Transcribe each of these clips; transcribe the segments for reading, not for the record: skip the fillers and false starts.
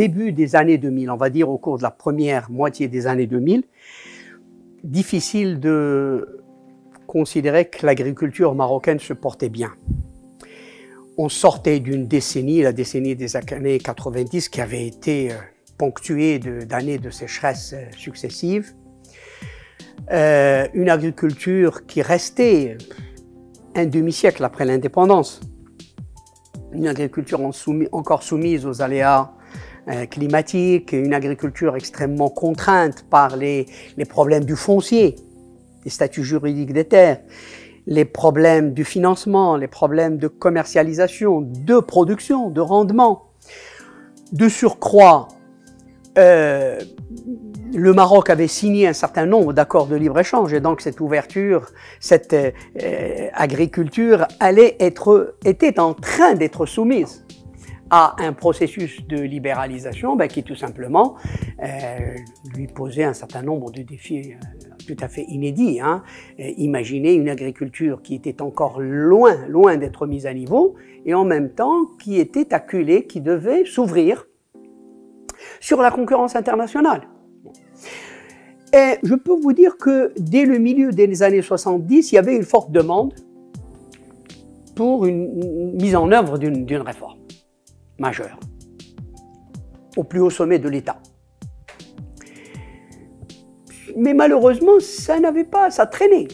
début des années 2000, on va dire au cours de la première moitié des années 2000, difficile de considérer que l'agriculture marocaine se portait bien. On sortait d'une décennie, la décennie des années 90, qui avait été ponctuée d'années de sécheresse successives. Une agriculture qui restait un demi-siècle après l'indépendance. Une agriculture encore soumise aux aléas climatiques, une agriculture extrêmement contrainte par les problèmes du foncier, des statuts juridiques des terres, les problèmes du financement, les problèmes de commercialisation, de production, de rendement. De surcroît, le Maroc avait signé un certain nombre d'accords de libre-échange et donc cette ouverture, cette agriculture était en train d'être soumise à un processus de libéralisation qui tout simplement lui posait un certain nombre de défis tout à fait inédits. Imaginez une agriculture qui était encore loin d'être mise à niveau et en même temps qui était acculée, qui devait s'ouvrir sur la concurrence internationale. Et je peux vous dire que dès le milieu des années 70, il y avait une forte demande pour une mise en œuvre d'une réforme majeure au plus haut sommet de l'État. Mais malheureusement, ça traînait.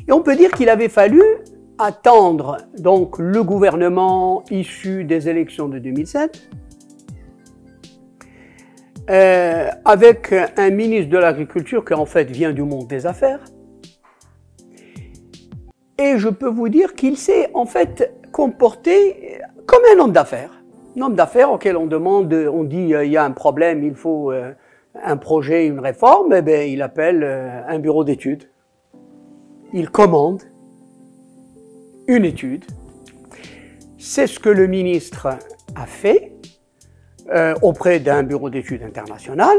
Et on peut dire qu'il avait fallu attendre donc le gouvernement issu des élections de 2007, avec un ministre de l'Agriculture qui en fait vient du monde des affaires. Et je peux vous dire qu'il s'est en fait comporté comme un homme d'affaires. Un homme d'affaires auquel on demande, on dit il y a un problème, il faut un projet, une réforme, eh bien, il appelle un bureau d'études. Il commande une étude. C'est ce que le ministre a fait auprès d'un bureau d'études international,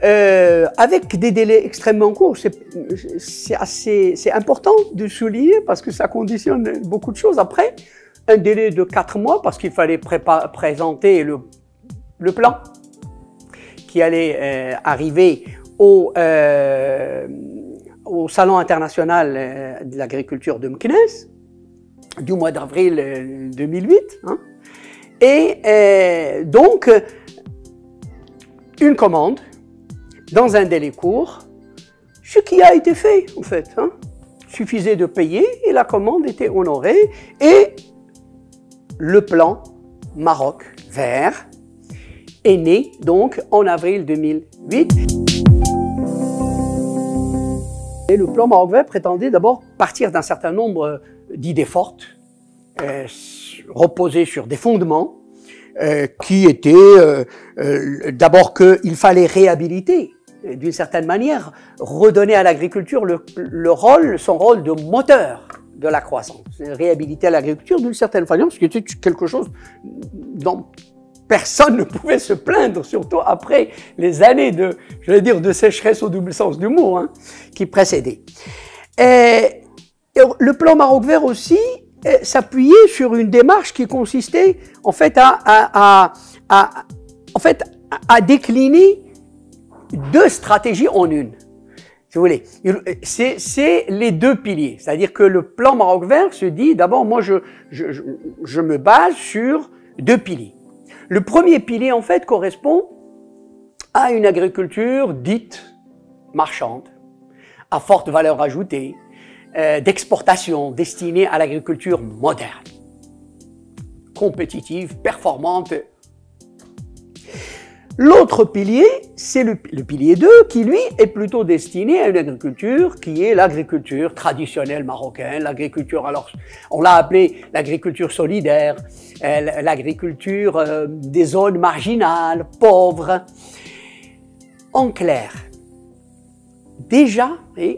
avec des délais extrêmement courts. C'est important de souligner parce que ça conditionne beaucoup de choses. Après, un délai de 4 mois parce qu'il fallait présenter le plan qui allait arriver au Salon international de l'agriculture de Meknès du mois d'avril 2008. Et donc, une commande dans un délai court, ce qui a été fait en fait. Suffisait de payer et la commande était honorée et le plan Maroc vert est né donc en avril 2008. Et le plan Maroc vert prétendait d'abord partir d'un certain nombre d'idées fortes, reposées sur des fondements, qui étaient d'abord qu'il fallait réhabiliter, d'une certaine manière, redonner à l'agriculture son rôle de moteur de la croissance, réhabiliter l'agriculture d'une certaine façon, ce qui était quelque chose dont personne ne pouvait se plaindre, surtout après les années de sécheresse au double sens du mot, qui précédaient. Et le plan Maroc vert aussi s'appuyait sur une démarche qui consistait en fait à décliner 2 stratégies en une. Si vous voulez, c'est les 2 piliers. C'est-à-dire que le plan Maroc vert se dit, d'abord, moi, je me base sur 2 piliers. Le premier pilier, en fait, correspond à une agriculture dite marchande, à forte valeur ajoutée, d'exportation, destinée à l'agriculture moderne, compétitive, performante. L'autre pilier, c'est le pilier 2, qui lui est plutôt destiné à une agriculture qui est l'agriculture traditionnelle marocaine, l'agriculture, alors on l'a appelée l'agriculture solidaire, l'agriculture des zones marginales, pauvres. En clair, déjà,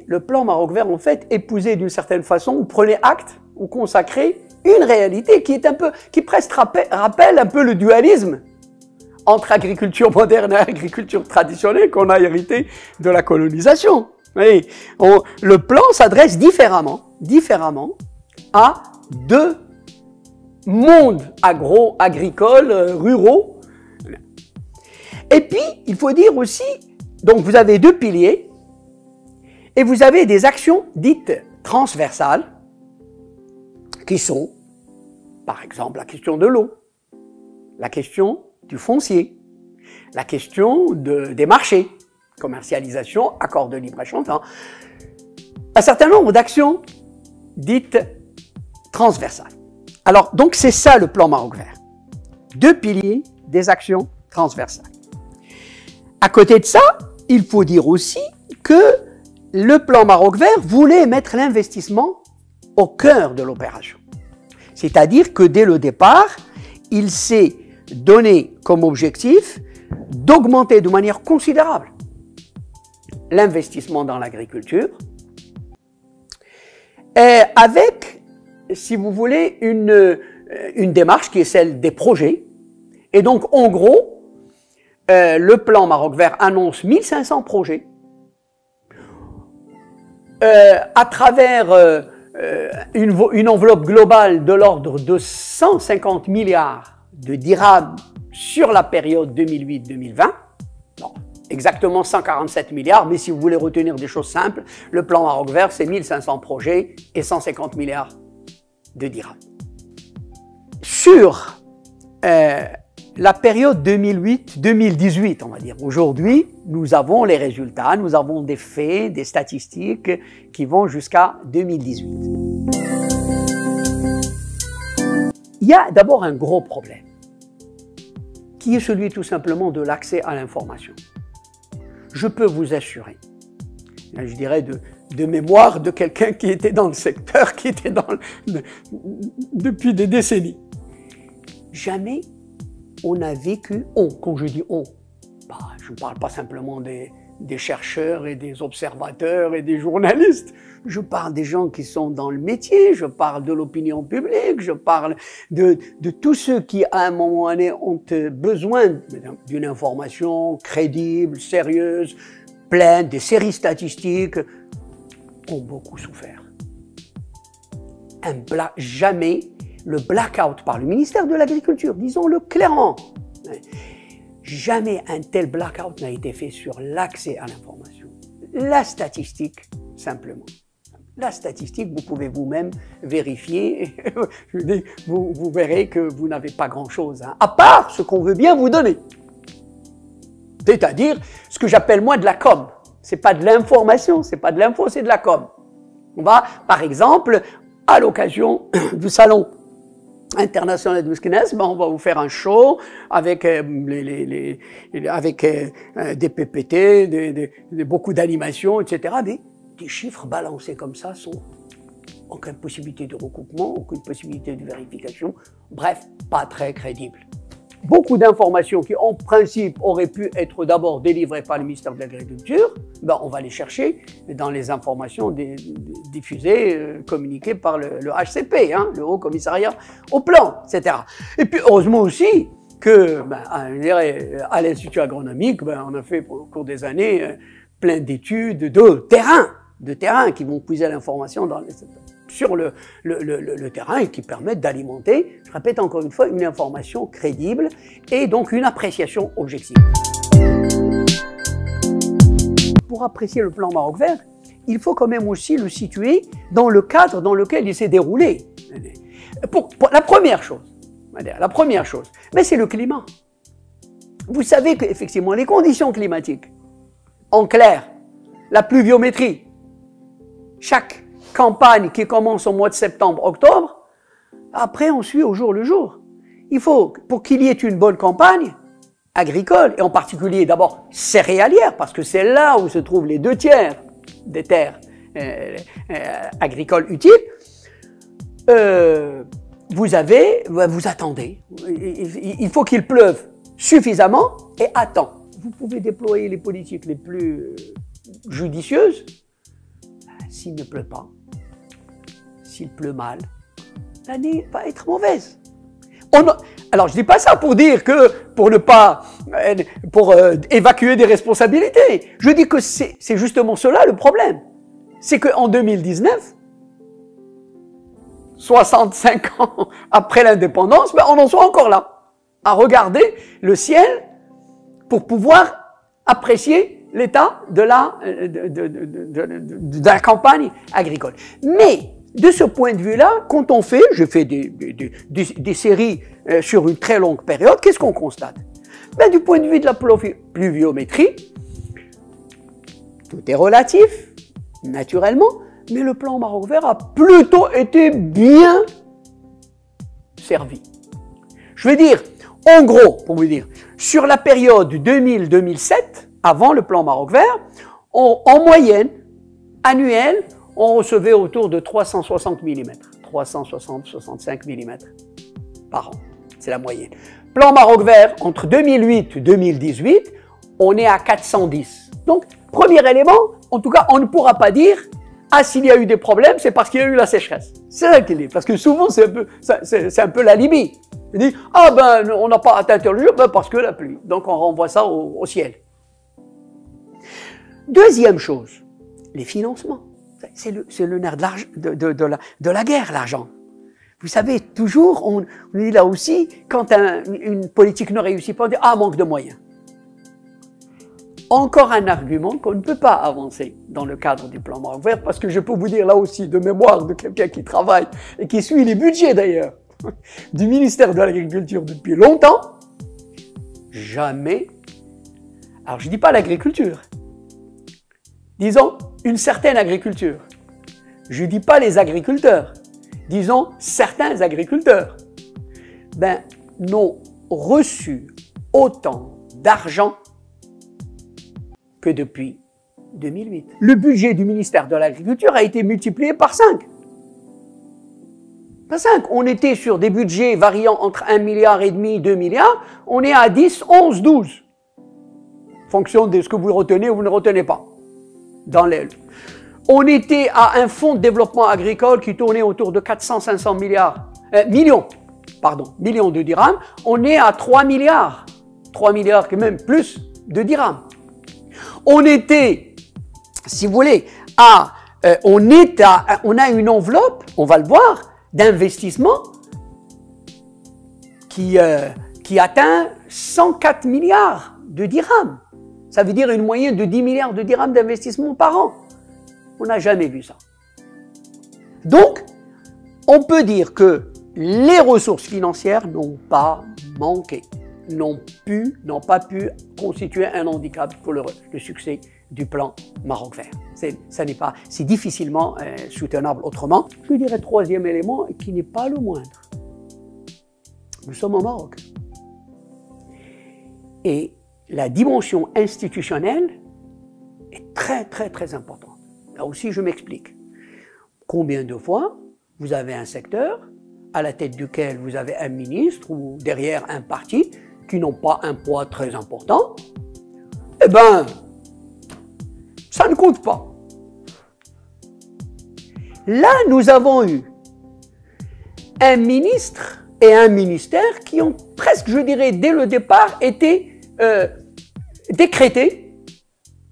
le plan Maroc vert en fait épousait d'une certaine façon, ou prenait acte, ou consacrait une réalité qui presque rappelle un peu le dualisme entre agriculture moderne et agriculture traditionnelle qu'on a hérité de la colonisation. Oui, le plan s'adresse différemment à 2 mondes agricoles, ruraux, Et puis, il faut dire aussi, donc vous avez deux piliers, et vous avez des actions dites transversales, qui sont, par exemple, la question de l'eau, la question du foncier, la question des marchés, commercialisation, accord de libre-échange, un certain nombre d'actions dites transversales. Alors, donc c'est ça le plan Maroc vert. Deux piliers, des actions transversales. À côté de ça, il faut dire aussi que le plan Maroc vert voulait mettre l'investissement au cœur de l'opération. C'est-à-dire que dès le départ, il s'est donné comme objectif d'augmenter de manière considérable l'investissement dans l'agriculture, avec, si vous voulez, une démarche qui est celle des projets. Et donc, en gros, le plan Maroc vert annonce 1500 projets à travers une enveloppe globale de l'ordre de 150 milliards de dirhams sur la période 2008-2020. Exactement 147 milliards, mais si vous voulez retenir des choses simples, le plan Maroc vert, c'est 1500 projets et 150 milliards de dirhams. Sur la période 2008-2018, on va dire, aujourd'hui, nous avons les résultats, nous avons des faits, des statistiques qui vont jusqu'à 2018. Il y a d'abord un gros problème, qui est celui tout simplement de l'accès à l'information. Je peux vous assurer, je dirais de mémoire de quelqu'un qui était dans le secteur, qui était depuis des décennies. Jamais on a vécu, quand je dis on, je ne parle pas simplement des chercheurs et des observateurs et des journalistes, je parle des gens qui sont dans le métier, je parle de l'opinion publique, je parle de tous ceux qui, à un moment donné, ont besoin d'une information crédible, sérieuse, pleine, des séries statistiques, ont beaucoup souffert. Jamais le blackout par le ministère de l'Agriculture, disons-le clairement, jamais un tel blackout n'a été fait sur l'accès à l'information. La statistique, simplement. La statistique, vous pouvez vous-même vérifier, vous verrez que vous n'avez pas grand-chose, à part ce qu'on veut bien vous donner. C'est-à-dire ce que j'appelle moi de la com. C'est pas de l'information, c'est pas de l'info, c'est de la com. On va, par exemple, à l'occasion du salon international de Meknès, on va vous faire un show avec, des PPT, beaucoup d'animations, etc. Des chiffres balancés comme ça sans aucune possibilité de recoupement, aucune possibilité de vérification. Bref, pas très crédible. Beaucoup d'informations qui, en principe, auraient pu être d'abord délivrées par le ministère de l'Agriculture, on va les chercher dans les informations diffusées, communiquées par le HCP, le Haut Commissariat au Plan, etc. Et puis, heureusement aussi que, à l'Institut agronomique, on a fait au cours des années plein d'études de terrain qui vont puiser l'information sur le terrain et qui permettent d'alimenter, je répète encore une fois, une information crédible et donc une appréciation objective. Pour apprécier le plan Maroc vert, il faut quand même aussi le situer dans le cadre dans lequel il s'est déroulé. La première chose, mais c'est le climat. Vous savez qu'effectivement, les conditions climatiques, en clair, la pluviométrie, chaque campagne qui commence au mois de septembre-octobre, après on suit au jour le jour. Il faut, pour qu'il y ait une bonne campagne agricole, et en particulier d'abord céréalière, parce que c'est là où se trouvent les 2/3 des terres agricoles utiles, vous attendez. Il faut qu'il pleuve suffisamment et à temps. Vous pouvez déployer les politiques les plus judicieuses. S'il ne pleut pas, s'il pleut mal, l'année va être mauvaise. Alors je dis pas ça pour dire que, pour évacuer des responsabilités. Je dis que c'est justement cela le problème. C'est qu'en 2019, 65 ans après l'indépendance, on en soit encore là, à regarder le ciel pour pouvoir apprécier l'état de la campagne agricole. Mais, de ce point de vue-là, quand on fait, je fais des séries sur une très longue période, qu'est-ce qu'on constate? Ben, du point de vue de la pluviométrie, tout est relatif, naturellement, mais le plan Maroc vert a plutôt été bien servi. Je veux dire, en gros, pour vous dire, sur la période 2000-2007, avant le plan Maroc vert, en moyenne, annuelle, on recevait autour de 360 mm, 360-65 mm par an. C'est la moyenne. Plan Maroc vert, entre 2008 et 2018, on est à 410. Donc, premier élément, en tout cas, on ne pourra pas dire « Ah, s'il y a eu des problèmes, c'est parce qu'il y a eu la sécheresse. » C'est ça qu'il est, parce que souvent, c'est un peu l'alibi. On dit « Ah ben, on n'a pas atteint le jour, ben, parce que la pluie. » Donc, on renvoie ça au ciel. Deuxième chose, les financements. C'est le nerf de la guerre, l'argent. Vous savez, toujours, on dit là aussi, quand une politique ne réussit pas, on dit « Ah, manque de moyens ». Encore un argument qu'on ne peut pas avancer dans le cadre du plan Maroc vert, parce que je peux vous dire là aussi, de mémoire de quelqu'un qui travaille et qui suit les budgets d'ailleurs, du ministère de l'Agriculture depuis longtemps, jamais, alors je ne dis pas l'agriculture, disons une certaine agriculture, je ne dis pas les agriculteurs, disons certains agriculteurs, ben, n'ont reçu autant d'argent que depuis 2008. Le budget du ministère de l'Agriculture a été multiplié par 5. Par 5. On était sur des budgets variant entre 1,5 milliard et 2 milliards. On est à 10, 11, 12. En fonction de ce que vous retenez ou vous ne retenez pas. On était à un fonds de développement agricole qui tournait autour de 400-500 millions de dirhams. On est à 3 milliards. 3 milliards et même plus de dirhams. On était, si vous voulez, on a une enveloppe, on va le voir, d'investissement qui atteint 104 milliards de dirhams. Ça veut dire une moyenne de 10 milliards de dirhams d'investissement par an. On n'a jamais vu ça. Donc, on peut dire que les ressources financières n'ont pas manqué. n'ont pas pu constituer un handicap pour le succès du plan Maroc vert. C'est difficilement soutenable autrement. Je dirais troisième élément qui n'est pas le moindre. Nous sommes au Maroc. Et la dimension institutionnelle est très, très, très importante. Là aussi, je m'explique. Combien de fois vous avez un secteur à la tête duquel vous avez un ministre ou derrière un parti qui n'ont pas un poids très important, eh bien, ça ne compte pas. Là, nous avons eu un ministre et un ministère qui ont presque, je dirais, dès le départ, été décrétés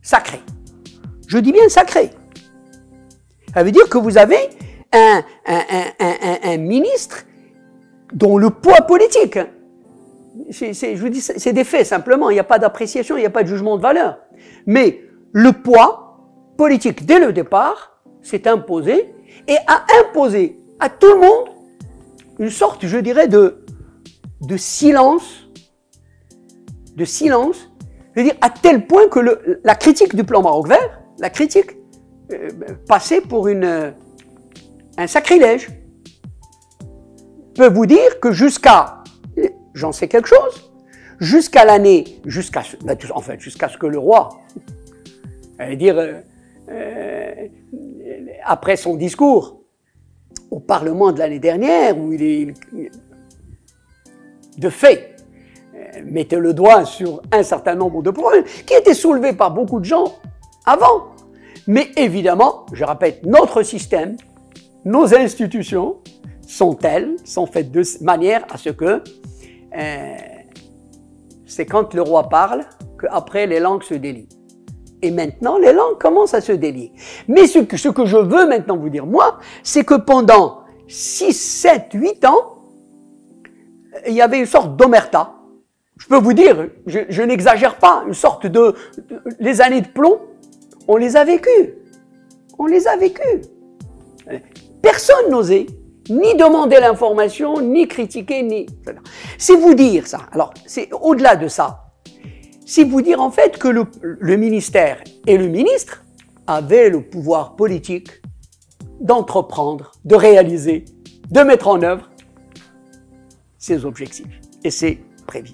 sacrés. Je dis bien sacrés. Ça veut dire que vous avez un ministre dont le poids politique, je vous dis, c'est des faits simplement, il n'y a pas d'appréciation, il n'y a pas de jugement de valeur. Mais le poids politique, dès le départ, s'est imposé et a imposé à tout le monde une sorte, je dirais, de silence, je veux dire, à tel point que la critique du plan Maroc vert, la critique passait pour un sacrilège. Je peux vous dire que j'en sais quelque chose, jusqu'à ce que le roi, après son discours au Parlement de l'année dernière, où il de fait, mettait le doigt sur un certain nombre de problèmes qui étaient soulevés par beaucoup de gens avant. Mais évidemment, je répète, notre système, nos institutions sont faites de manière à ce que c'est quand le roi parle qu'après les langues se délient. Et maintenant, les langues commencent à se délier. Mais ce que je veux maintenant vous dire, moi, c'est que pendant 6, 7, 8 ans, il y avait une sorte d'omerta je peux vous dire, je n'exagère pas, une sorte les années de plomb, on les a vécues. On les a vécues. Personne n'osait ni demander l'information, ni critiquer, ni... C'est vous dire ça. Alors, c'est au-delà de ça. C'est vous dire en fait que le ministère et le ministre avaient le pouvoir politique d'entreprendre, de réaliser, de mettre en œuvre ces objectifs. Et c'est prévu.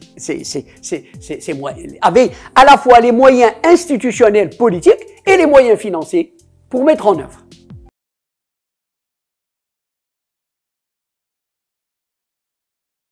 Avaient à la fois les moyens institutionnels politiques et les moyens financiers pour mettre en œuvre.